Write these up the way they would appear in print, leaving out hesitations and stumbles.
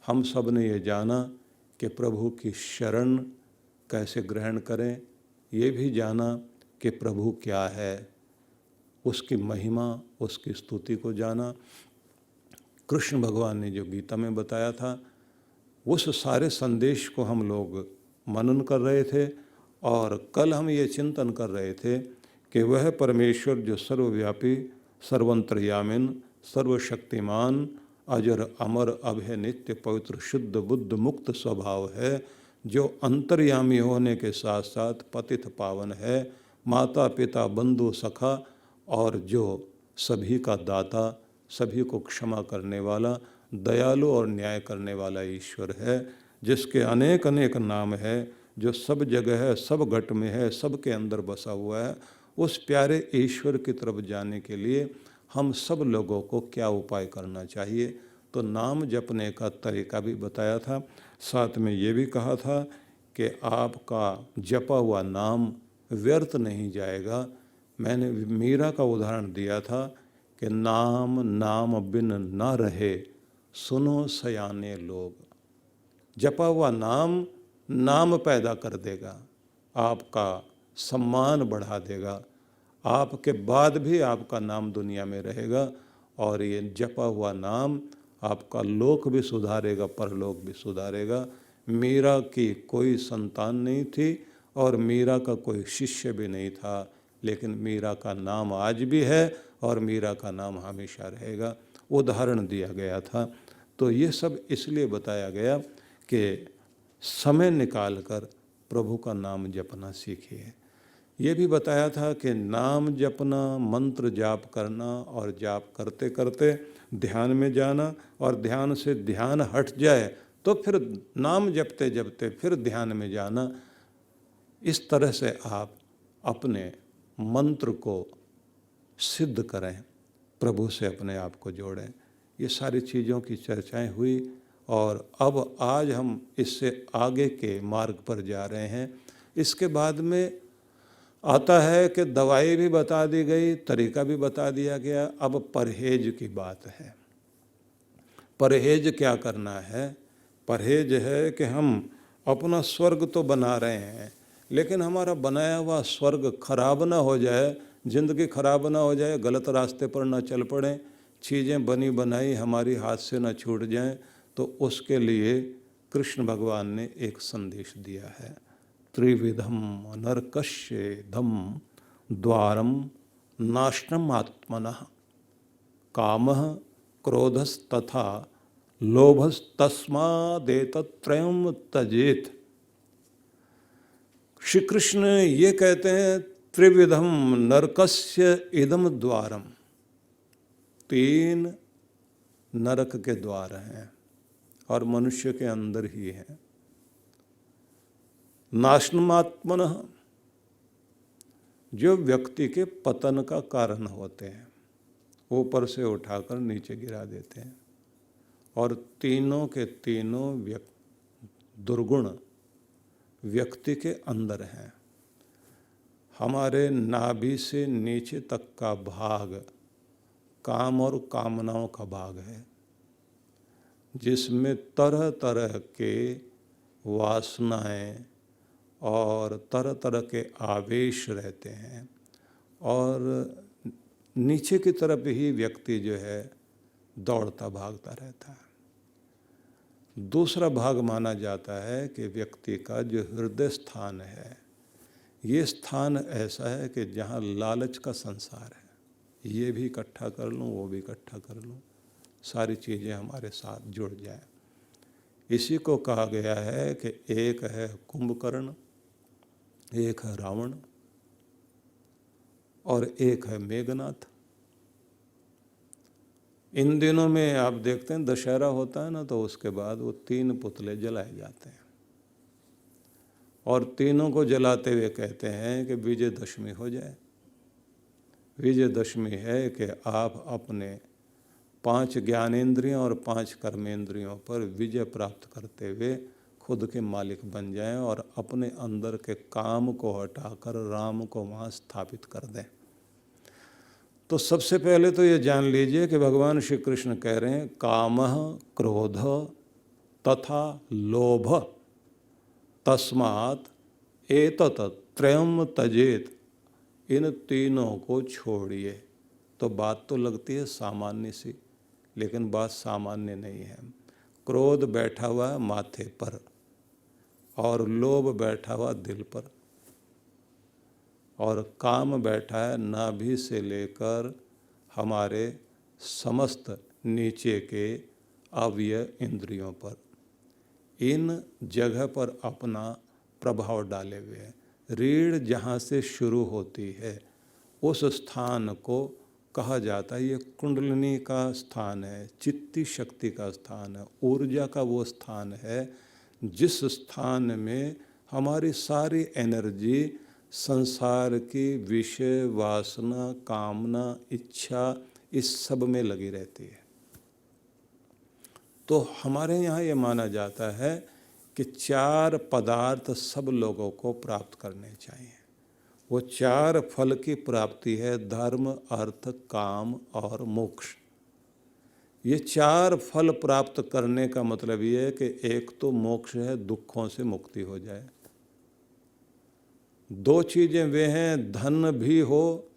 हम सब ने ये जाना कि प्रभु की शरण कैसे ग्रहण करें, ये भी जाना कि प्रभु क्या है, उसकी महिमा, उसकी स्तुति को जाना। कृष्ण भगवान ने जो गीता में बताया था, उस सारे संदेश को हम लोग मनन कर रहे थे। और कल हम ये चिंतन कर रहे थे कि वह परमेश्वर जो सर्वव्यापी, सर्वंतर्यामिन, सर्वशक्तिमान, अजर अमर अभय नित्य पवित्र शुद्ध बुद्ध मुक्त स्वभाव है, जो अंतर्यामी होने के साथ साथ पतित पावन है, माता पिता बंधु सखा, और जो सभी का दाता, सभी को क्षमा करने वाला, दयालु और न्याय करने वाला ईश्वर है, जिसके अनेक अनेक नाम है, जो सब जगह है, सब घट में है, सब के अंदर बसा हुआ है। उस प्यारे ईश्वर की तरफ जाने के लिए हम सब लोगों को क्या उपाय करना चाहिए, तो नाम जपने का तरीका भी बताया था। साथ में ये भी कहा था कि आपका जपा हुआ नाम व्यर्थ नहीं जाएगा। मैंने मीरा का उदाहरण दिया था कि नाम नाम बिन न रहे, सुनो सयाने लोग। जपा हुआ नाम नाम पैदा कर देगा, आपका सम्मान बढ़ा देगा, आपके बाद भी आपका नाम दुनिया में रहेगा। और ये जपा हुआ नाम आपका लोक भी सुधारेगा, परलोक भी सुधारेगा। मीरा की कोई संतान नहीं थी और मीरा का कोई शिष्य भी नहीं था, लेकिन मीरा का नाम आज भी है और मीरा का नाम हमेशा रहेगा। उदाहरण दिया गया था। तो ये सब इसलिए बताया गया कि समय निकालकर प्रभु का नाम जपना सीखिए। ये भी बताया था कि नाम जपना, मंत्र जाप करना और जाप करते करते ध्यान में जाना, और ध्यान से ध्यान हट जाए तो फिर नाम जपते जपते फिर ध्यान में जाना। इस तरह से आप अपने मंत्र को सिद्ध करें, प्रभु से अपने आप को जोड़ें। ये सारी चीज़ों की चर्चाएं हुई और अब आज हम इससे आगे के मार्ग पर जा रहे हैं। इसके बाद में आता है कि दवाई भी बता दी गई, तरीका भी बता दिया गया। अब परहेज की बात है। परहेज क्या करना है? परहेज है कि हम अपना स्वर्ग तो बना रहे हैं, लेकिन हमारा बनाया हुआ स्वर्ग खराब ना हो जाए, जिंदगी खराब ना हो जाए, गलत रास्ते पर ना चल पड़े, चीज़ें बनी बनाई हमारी हाथ से ना छूट जाएं। तो उसके लिए कृष्ण भगवान ने एक संदेश दिया है। त्रिविधम नरकस्येदम द्वारम नाशनम आत्मनः कामः क्रोधस्तथा लोभस्तस्मादेतत्रयम् त्यजेत। श्री कृष्ण ये कहते हैं, त्रिविधम नरकस्य इदम द्वारम, तीन नरक के द्वार हैं और मनुष्य के अंदर ही हैं। नाशनमात्मनः, जो व्यक्ति के पतन का कारण होते हैं, ऊपर से उठाकर नीचे गिरा देते हैं। और तीनों के तीनों दुर्गुण व्यक्ति के अंदर हैं। हमारे नाभि से नीचे तक का भाग काम और कामनाओं का भाग है, जिसमें तरह तरह के वासनाएं और तरह तरह के आवेश रहते हैं। और नीचे की तरफ ही व्यक्ति जो है दौड़ता भागता रहता है। दूसरा भाग माना जाता है कि व्यक्ति का जो हृदय स्थान है, ये स्थान ऐसा है कि जहाँ लालच का संसार है। ये भी इकट्ठा कर लूँ, वो भी इकट्ठा कर लूँ, सारी चीज़ें हमारे साथ जुड़ जाएं। इसी को कहा गया है कि एक है कुंभकर्ण, एक है रावण और एक है मेघनाथ। इन दिनों में आप देखते हैं दशहरा होता है ना, तो उसके बाद वो तीन पुतले जलाए जाते हैं और तीनों को जलाते हुए कहते हैं कि विजयदशमी हो जाए। विजयदशमी है कि आप अपने 5 ज्ञानेंद्रियों और 5 कर्मेंद्रियों पर विजय प्राप्त करते हुए खुद के मालिक बन जाएं और अपने अंदर के काम को हटाकर राम को वहाँ स्थापित कर दें। तो सबसे पहले तो ये जान लीजिए कि भगवान श्री कृष्ण कह रहे हैं कामः क्रोध तथा लोभ, तस्मात् एतत् त्रयम् त्यजेत, इन तीनों को छोड़िए। तो बात तो लगती है सामान्य सी, लेकिन बात सामान्य नहीं है। क्रोध बैठा हुआ है माथे पर और लोभ बैठा हुआ दिल पर, और काम बैठा है नाभि से लेकर हमारे समस्त नीचे के अवयव इंद्रियों पर। इन जगह पर अपना प्रभाव डाले हुए है। रीढ़ जहाँ से शुरू होती है उस स्थान को कहा जाता है ये कुंडलिनी का स्थान है, चित्ती शक्ति का स्थान है, ऊर्जा का वो स्थान है जिस स्थान में हमारी सारी एनर्जी संसार की विषय वासना कामना इच्छा इस सब में लगी रहती है। तो हमारे यहाँ ये माना जाता है कि 4 पदार्थ सब लोगों को प्राप्त करने चाहिए। वो 4 फल की प्राप्ति है, धर्म, अर्थ, काम और मोक्ष। ये 4 फल प्राप्त करने का मतलब ये है कि एक तो मोक्ष है, दुखों से मुक्ति हो जाए। 2 चीज़ें वे हैं, धन भी हो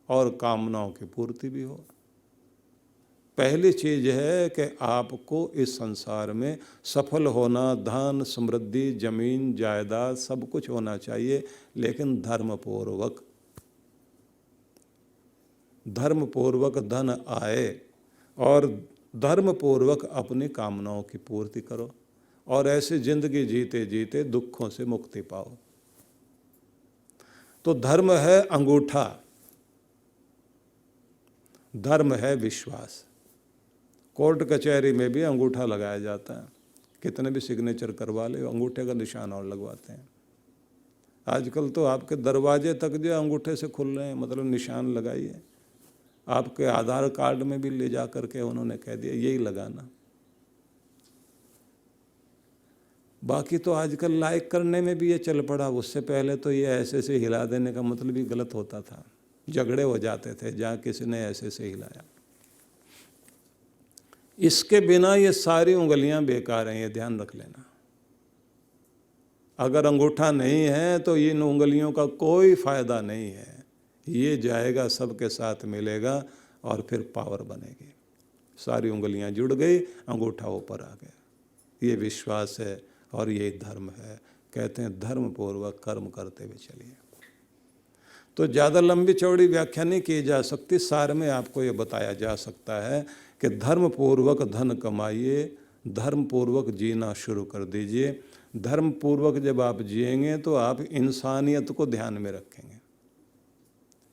और कामनाओं की पूर्ति भी हो। पहली चीज़ है कि आपको इस संसार में सफल होना, धन, समृद्धि, जमीन, जायदाद सब कुछ होना चाहिए, लेकिन धर्मपूर्वक। धर्मपूर्वक धन आए और धर्मपूर्वक अपनी कामनाओं की पूर्ति करो और ऐसे जिंदगी जीते जीते दुखों से मुक्ति पाओ। तो धर्म है अंगूठा, धर्म है विश्वास। कोर्ट कचहरी में भी अंगूठा लगाया जाता है, कितने भी सिग्नेचर करवा ले अंगूठे का निशान और लगवाते हैं। आजकल तो आपके दरवाजे तक जो अंगूठे से खुल रहे हैं, मतलब निशान लगाइए। आपके आधार कार्ड में भी ले जा करके उन्होंने कह दिया यही लगाना। बाकी तो आजकल लाइक करने में भी ये चल पड़ा। उससे पहले तो ये ऐसे से हिला देने का मतलब ही गलत होता था, झगड़े हो जाते थे जहाँ किसी ने ऐसे से हिलाया। इसके बिना ये सारी उंगलियां बेकार हैं, ये ध्यान रख लेना। अगर अंगूठा नहीं है तो इन उंगलियों का कोई फायदा नहीं है। ये जाएगा, सबके साथ मिलेगा और फिर पावर बनेगी। सारी उंगलियां जुड़ गई, अंगूठा ऊपर आ गया। ये विश्वास है और ये धर्म है। कहते हैं धर्मपूर्वक कर्म करते हुए चलिए। तो ज़्यादा लंबी चौड़ी व्याख्या नहीं की जा सकती, सार में आपको ये बताया जा सकता है कि धर्मपूर्वक धन कमाइए, धर्मपूर्वक जीना शुरू कर दीजिए। धर्मपूर्वक जब आप जिएंगे तो आप इंसानियत को ध्यान में रखेंगे।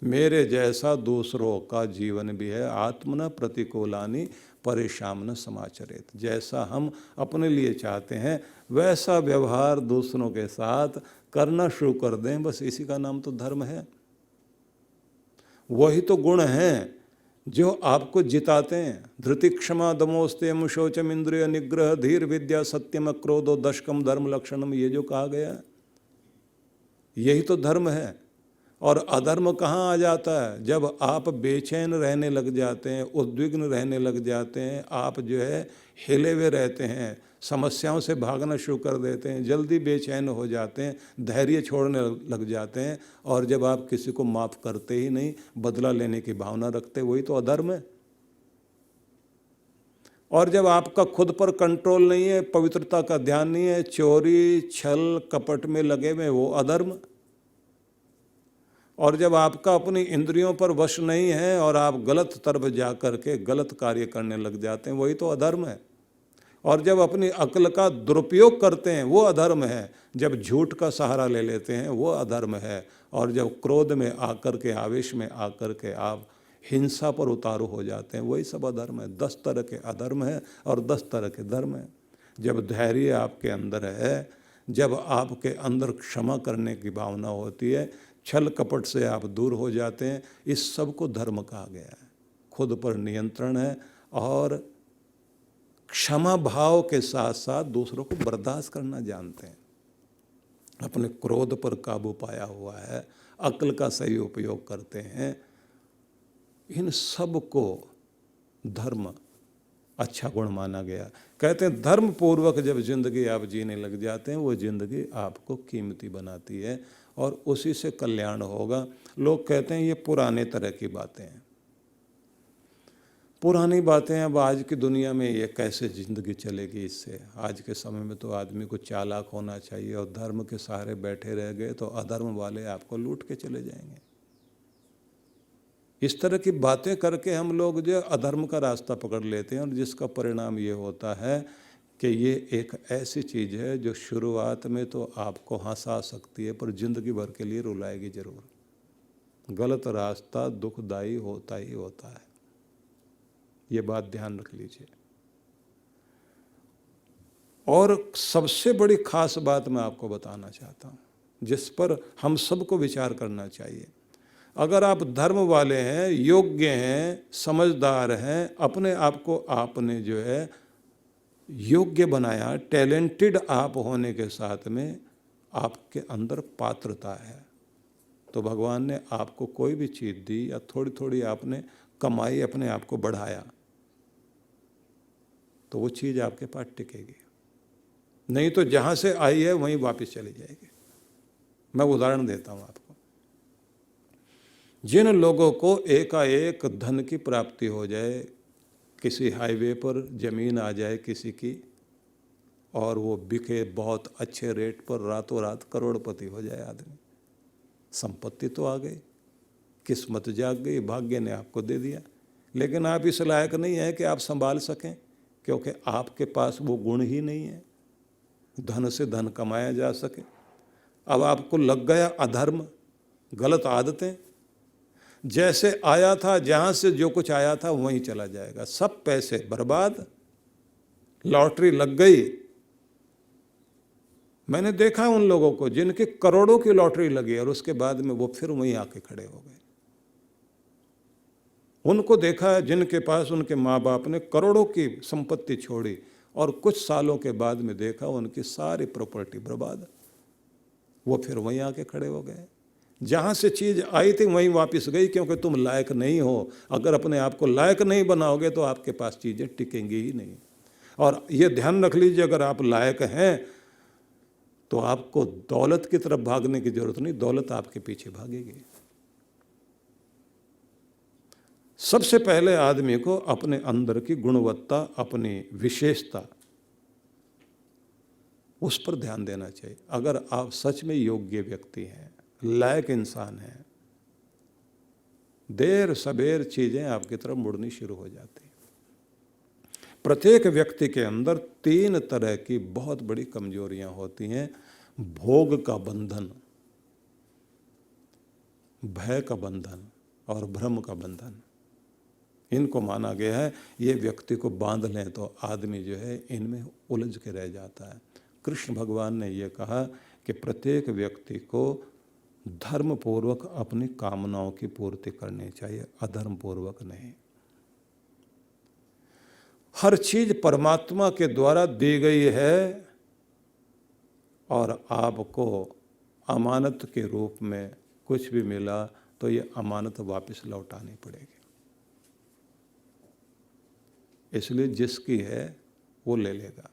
मेरे जैसा दूसरों का जीवन भी है, आत्मन प्रतिकूलानि परेशान समाचरित। जैसा हम अपने लिए चाहते हैं वैसा व्यवहार दूसरों के साथ करना शुरू कर दें, बस इसी का नाम तो धर्म है। वही तो गुण हैं जो आपको जिताते हैं। धृति, क्षमा, दमोस्तेम, शौचम, इंद्रिय निग्रह, धीर, विद्या, सत्यम, क्रोधो, दशकम, धर्म लक्षणम, ये जो कहा गया है यही तो धर्म है। और अधर्म कहाँ आ जाता है? जब आप बेचैन रहने लग जाते हैं, उद्विग्न रहने लग जाते हैं, आप जो है हिले हुए रहते हैं, समस्याओं से भागना शुरू कर देते हैं, जल्दी बेचैन हो जाते हैं, धैर्य छोड़ने लग जाते हैं, और जब आप किसी को माफ़ करते ही नहीं, बदला लेने की भावना रखते, वही तो अधर्म है। और जब आपका खुद पर कंट्रोल नहीं है, पवित्रता का ध्यान नहीं है, चोरी, छल, कपट में लगे हुए, वो अधर्म। और जब आपका अपनी इंद्रियों पर वश नहीं है और आप गलत तरफ जा कर के गलत कार्य करने लग जाते हैं, वही तो अधर्म है। और जब अपनी अक्ल का दुरुपयोग करते हैं वो अधर्म है। जब झूठ का सहारा ले लेते हैं वो अधर्म है। और जब क्रोध में आकर के, आवेश में आकर के आप हिंसा पर उतारू हो जाते हैं, वही सब अधर्म है। 10 तरह के अधर्म है और 10 तरह के धर्म है। जब धैर्य आपके अंदर है, जब आपके अंदर क्षमा करने की भावना होती है, छल कपट से आप दूर हो जाते हैं, इस सब को धर्म कहा गया है। खुद पर नियंत्रण है और क्षमा भाव के साथ साथ दूसरों को बर्दाश्त करना जानते हैं। अपने क्रोध पर काबू पाया हुआ है, अक्ल का सही उपयोग करते हैं। इन सब को धर्म अच्छा गुण माना गया। कहते हैं धर्म पूर्वक जब जिंदगी आप जीने लग जाते हैं वो जिंदगी आपको कीमती बनाती है और उसी से कल्याण होगा। लोग कहते हैं ये पुराने तरह की बातें हैं, पुरानी बातें। अब आज की दुनिया में ये कैसे ज़िंदगी चलेगी इससे? आज के समय में तो आदमी को चालाक होना चाहिए, और धर्म के सहारे बैठे रह गए तो अधर्म वाले आपको लूट के चले जाएंगे। इस तरह की बातें करके हम लोग जो अधर्म का रास्ता पकड़ लेते हैं, और जिसका परिणाम ये होता है कि ये एक ऐसी चीज़ है जो शुरुआत में तो आपको हंसा सकती है पर ज़िंदगी भर के लिए रुलाएगी ज़रूर। गलत रास्ता दुखदायी होता ही होता है, ये बात ध्यान रख लीजिए। और सबसे बड़ी खास बात मैं आपको बताना चाहता हूँ जिस पर हम सबको विचार करना चाहिए। अगर आप धर्म वाले हैं, योग्य हैं, समझदार हैं, अपने आप को आपने जो है योग्य बनाया, टैलेंटेड आप होने के साथ में आपके अंदर पात्रता है, तो भगवान ने आपको कोई भी चीज़ दी या थोड़ी थोड़ी आपने कमाई, अपने आप को बढ़ाया, तो वो चीज़ आपके पास टिकेगी। नहीं तो जहाँ से आई है वहीं वापस चली जाएगी। मैं उदाहरण देता हूँ आपको। जिन लोगों को एकाएक धन की प्राप्ति हो जाए, किसी हाईवे पर ज़मीन आ जाए किसी की और वो बिके बहुत अच्छे रेट पर, रातों रात करोड़पति हो जाए आदमी, संपत्ति तो आ गई, किस्मत जाग गई, भाग्य ने आपको दे दिया, लेकिन आप इस लायक नहीं है कि आप संभाल सकें, क्योंकि आपके पास वो गुण ही नहीं है धन से धन कमाया जा सके। अब आपको लग गया अधर्म, गलत आदतें, जैसे आया था, जहाँ से जो कुछ आया था वहीं चला जाएगा, सब पैसे बर्बाद, लॉटरी लग गई। मैंने देखा उन लोगों को जिनके करोड़ों की लॉटरी लगी और उसके बाद में वो फिर वहीं आके खड़े हो गए। उनको देखा है जिनके पास उनके माँ बाप ने करोड़ों की संपत्ति छोड़ी और कुछ सालों के बाद में देखा उनकी सारी प्रॉपर्टी बर्बाद, वो फिर वहीं आके खड़े हो गए। जहाँ से चीज़ आई थी वहीं वापस गई, क्योंकि तुम लायक नहीं हो। अगर अपने आप को लायक नहीं बनाओगे तो आपके पास चीज़ें टिकेंगी ही नहीं। और ये ध्यान रख लीजिए, अगर आप लायक हैं तो आपको दौलत की तरफ भागने की जरूरत नहीं, दौलत आपके पीछे भागेगी। सबसे पहले आदमी को अपने अंदर की गुणवत्ता, अपनी विशेषता, उस पर ध्यान देना चाहिए। अगर आप सच में योग्य व्यक्ति हैं, लायक इंसान हैं, देर सबेर चीज़ें आपकी तरफ मुड़नी शुरू हो जाती हैं। प्रत्येक व्यक्ति के अंदर 3 तरह की बहुत बड़ी कमजोरियां होती हैं। भोग का बंधन, भय का बंधन और भ्रम का बंधन। इनको माना गया है ये व्यक्ति को बांध लें तो आदमी जो है इनमें उलझ के रह जाता है। कृष्ण भगवान ने ये कहा कि प्रत्येक व्यक्ति को धर्म पूर्वक अपनी कामनाओं की पूर्ति करनी चाहिए, अधर्म पूर्वक नहीं। हर चीज परमात्मा के द्वारा दी गई है और आपको अमानत के रूप में कुछ भी मिला तो ये अमानत वापस लौटानी पड़ेगी। इसलिए जिसकी है वो ले लेगा।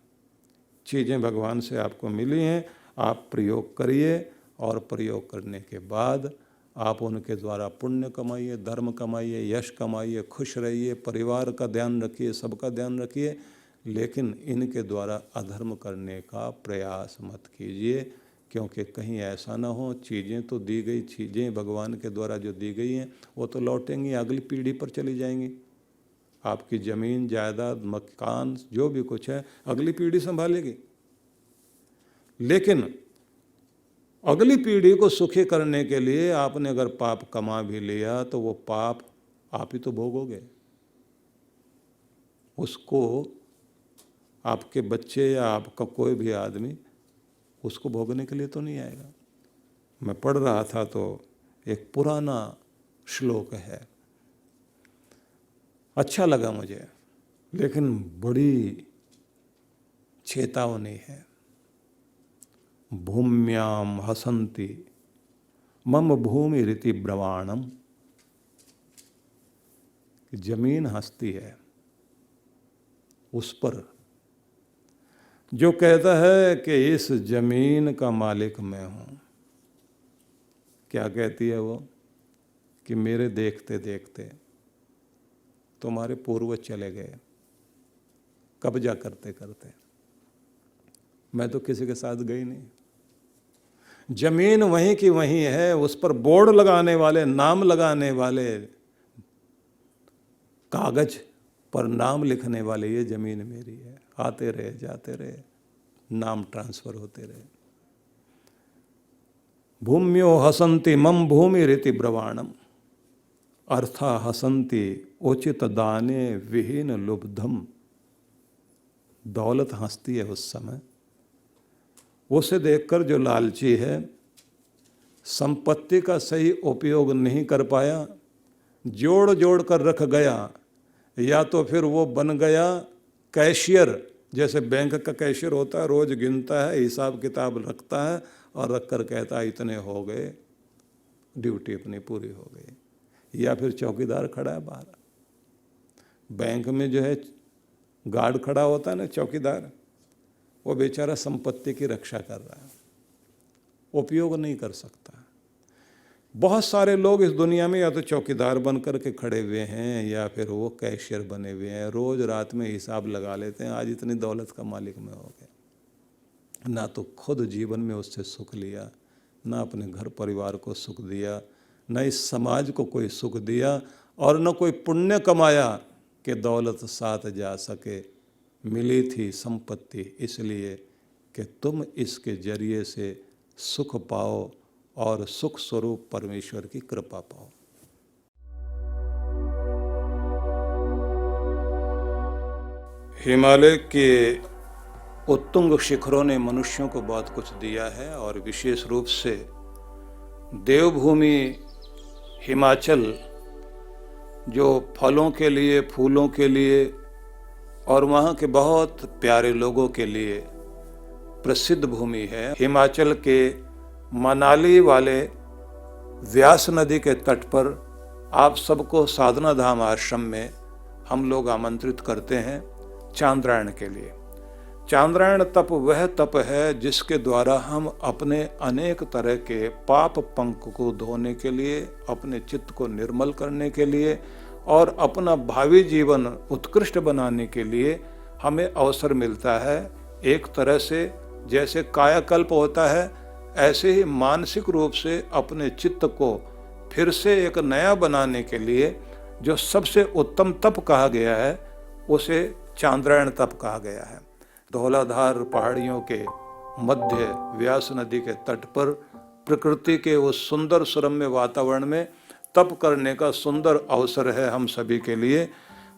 चीज़ें भगवान से आपको मिली हैं, आप प्रयोग करिए और प्रयोग करने के बाद आप उनके द्वारा पुण्य कमाइए, धर्म कमाइए, यश कमाइए, खुश रहिए, परिवार का ध्यान रखिए, सबका ध्यान रखिए, लेकिन इनके द्वारा अधर्म करने का प्रयास मत कीजिए, क्योंकि कहीं ऐसा ना हो चीज़ें तो दी गई, चीज़ें भगवान के द्वारा जो दी गई हैं वो तो लौटेंगी, अगली पीढ़ी पर चली जाएंगी। आपकी ज़मीन जायदाद मकान जो भी कुछ है अगली पीढ़ी संभालेगी, लेकिन अगली पीढ़ी को सुखी करने के लिए आपने अगर पाप कमा भी लिया तो वो पाप आप ही तो भोगोगे, उसको आपके बच्चे या आपका कोई भी आदमी उसको भोगने के लिए तो नहीं आएगा। मैं पढ़ रहा था तो एक पुराना श्लोक है, अच्छा लगा मुझे, लेकिन बड़ी चेतावनी है। भूम्याम हसंती मम भूमि रीति ब्रवाणम, जमीन हंसती है उस पर जो कहता है कि इस जमीन का मालिक मैं हूँ। क्या कहती है वो? कि मेरे देखते देखते तुम्हारे पूर्वज चले गए कब्जा करते करते, मैं तो किसी के साथ गई नहीं। जमीन वहीं की वहीं है, उस पर बोर्ड लगाने वाले, नाम लगाने वाले, कागज पर नाम लिखने वाले, ये जमीन मेरी है। आते रहे जाते रहे, नाम ट्रांसफर होते रहे। भूम्यो हसंति मम भूमि रीति ब्रवाणम अर्था हसंति उचित दाने विहीन लुब्धम। दौलत हंसती है उस समय, उसे देखकर जो लालची है, संपत्ति का सही उपयोग नहीं कर पाया, जोड़ जोड़ कर रख गया, या तो फिर वो बन गया कैशियर। जैसे बैंक का कैशियर होता है, रोज गिनता है, हिसाब किताब रखता है और रख कर कहता है इतने हो गए, ड्यूटी अपनी पूरी हो गई। या फिर चौकीदार खड़ा है बाहर, बैंक में जो है गार्ड खड़ा होता है ना, चौकीदार, वो बेचारा संपत्ति की रक्षा कर रहा है, उपयोग नहीं कर सकता। बहुत सारे लोग इस दुनिया में या तो चौकीदार बन कर के खड़े हुए हैं या फिर वो कैशियर बने हुए हैं, रोज रात में हिसाब लगा लेते हैं, आज इतनी दौलत का मालिक मैं हो गया। ना तो खुद जीवन में उससे सुख लिया, ना अपने घर परिवार को सुख दिया, न इस समाज को कोई सुख दिया, और न कोई पुण्य कमाया कि दौलत साथ जा सके। मिली थी संपत्ति इसलिए कि तुम इसके जरिए से सुख पाओ और सुख स्वरूप परमेश्वर की कृपा पाओ। हिमालय के उत्तुंग शिखरों ने मनुष्यों को बहुत कुछ दिया है, और विशेष रूप से देवभूमि हिमाचल, जो फलों के लिए, फूलों के लिए और वहाँ के बहुत प्यारे लोगों के लिए प्रसिद्ध भूमि है। हिमाचल के मनाली वाले व्यास नदी के तट पर आप सबको साधना धाम आश्रम में हम लोग आमंत्रित करते हैं चांद्रायण के लिए। चांद्रायण तप वह तप है जिसके द्वारा हम अपने अनेक तरह के पाप पंख को धोने के लिए, अपने चित्त को निर्मल करने के लिए और अपना भावी जीवन उत्कृष्ट बनाने के लिए हमें अवसर मिलता है। एक तरह से जैसे कायाकल्प होता है, ऐसे ही मानसिक रूप से अपने चित्त को फिर से एक नया बनाने के लिए जो सबसे उत्तम तप कहा गया है उसे चांद्रायण तप कहा गया है। धौलाधार पहाड़ियों के मध्य व्यास नदी के तट पर प्रकृति के उस सुंदर सुरम्य वातावरण में तप करने का सुंदर अवसर है हम सभी के लिए।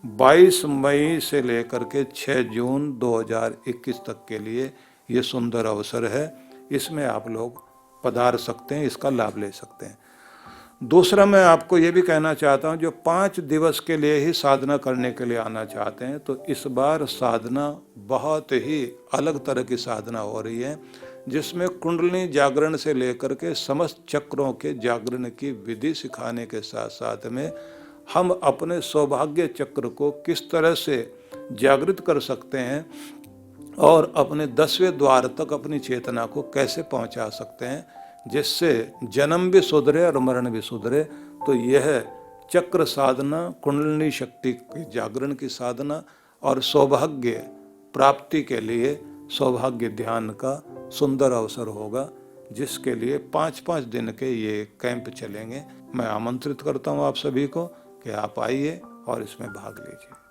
22 मई से लेकर के 6 जून 2021 तक के लिए ये सुंदर अवसर है। इसमें आप लोग पधार सकते हैं, इसका लाभ ले सकते हैं। दूसरा, मैं आपको ये भी कहना चाहता हूँ, जो 5 दिवस के लिए ही साधना करने के लिए आना चाहते हैं, तो इस बार साधना बहुत ही अलग तरह की साधना हो रही है, जिसमें कुंडलिनी जागरण से लेकर के समस्त चक्रों के जागरण की विधि सिखाने के साथ साथ में हम अपने सौभाग्य चक्र को किस तरह से जागृत कर सकते हैं और अपने 10वें द्वार तक अपनी चेतना को कैसे पहुंचा सकते हैं, जिससे जन्म भी सुधरे और मरण भी सुधरे। तो यह चक्र साधना, कुंडलिनी शक्ति के जागरण की साधना और सौभाग्य प्राप्ति के लिए सौभाग्य ध्यान का सुंदर अवसर होगा, जिसके लिए 5-5 दिन के ये कैंप चलेंगे। मैं आमंत्रित करता हूँ आप सभी को कि आप आइए और इसमें भाग लीजिए।